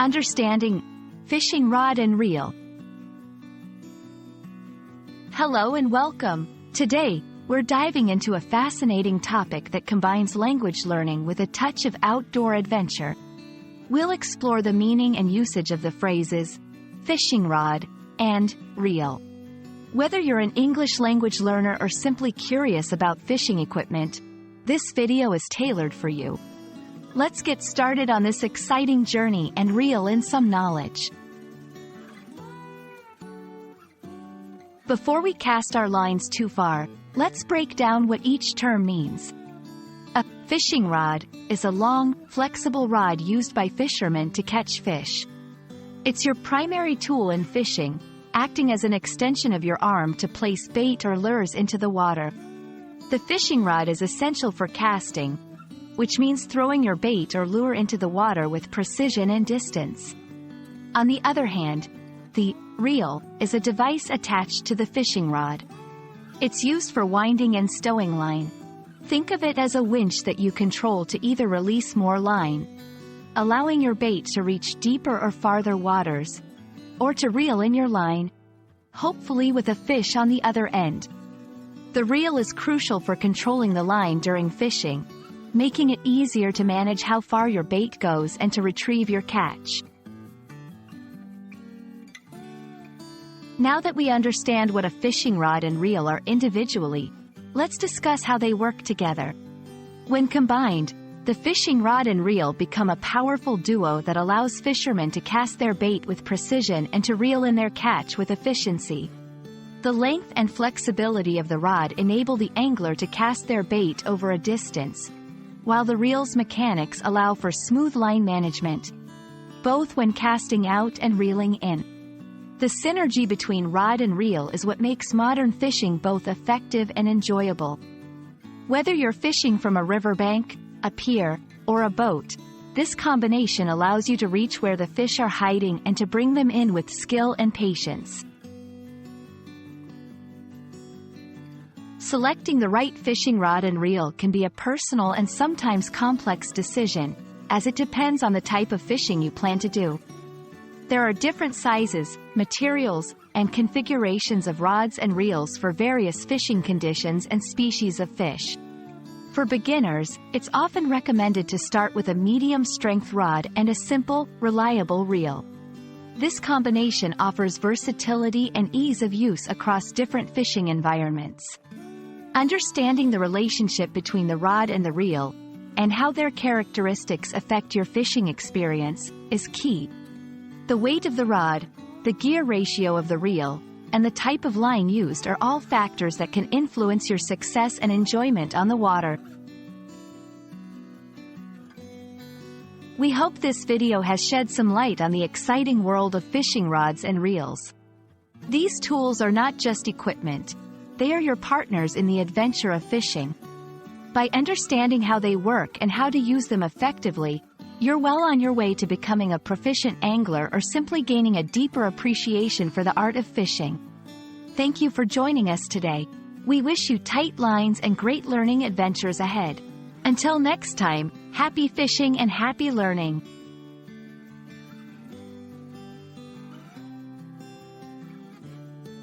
Understanding fishing rod and reel. Hello and welcome. Today, we're diving into a fascinating topic that combines language learning with a touch of outdoor adventure. We'll explore the meaning and usage of the phrases fishing rod and reel. Whether you're an English language learner or simply curious about fishing equipment, this video is tailored for you. Let's get started on this exciting journey and reel in some knowledge. Before we cast our lines too far, let's break down what each term means. A fishing rod is a long, flexible rod used by fishermen to catch fish. It's your primary tool in fishing, acting as an extension of your arm to place bait or lures into the water. The fishing rod is essential for casting, which means throwing your bait or lure into the water with precision and distance. On the other hand, the reel is a device attached to the fishing rod. It's used for winding and stowing line. Think of it as a winch that you control to either release more line, allowing your bait to reach deeper or farther waters, or to reel in your line, hopefully with a fish on the other end. The reel is crucial for controlling the line during fishing, making it easier to manage how far your bait goes and to retrieve your catch. Now that we understand what a fishing rod and reel are individually, let's discuss how they work together. When combined, the fishing rod and reel become a powerful duo that allows fishermen to cast their bait with precision and to reel in their catch with efficiency. The length and flexibility of the rod enable the angler to cast their bait over a distance, while the reel's mechanics allow for smooth line management, both when casting out and reeling in. The synergy between rod and reel is what makes modern fishing both effective and enjoyable. Whether you're fishing from a riverbank, a pier, or a boat, this combination allows you to reach where the fish are hiding and to bring them in with skill and patience. Selecting the right fishing rod and reel can be a personal and sometimes complex decision, as it depends on the type of fishing you plan to do. There are different sizes, materials, and configurations of rods and reels for various fishing conditions and species of fish. For beginners, it's often recommended to start with a medium-strength rod and a simple, reliable reel. This combination offers versatility and ease of use across different fishing environments. Understanding the relationship between the rod and the reel, and how their characteristics affect your fishing experience, is key. The weight of the rod, the gear ratio of the reel, and the type of line used are all factors that can influence your success and enjoyment on the water. We hope this video has shed some light on the exciting world of fishing rods and reels. These tools are not just equipment. They are your partners in the adventure of fishing. By understanding how they work and how to use them effectively, you're well on your way to becoming a proficient angler or simply gaining a deeper appreciation for the art of fishing. Thank you for joining us today. We wish you tight lines and great learning adventures ahead. Until next time, happy fishing and happy learning.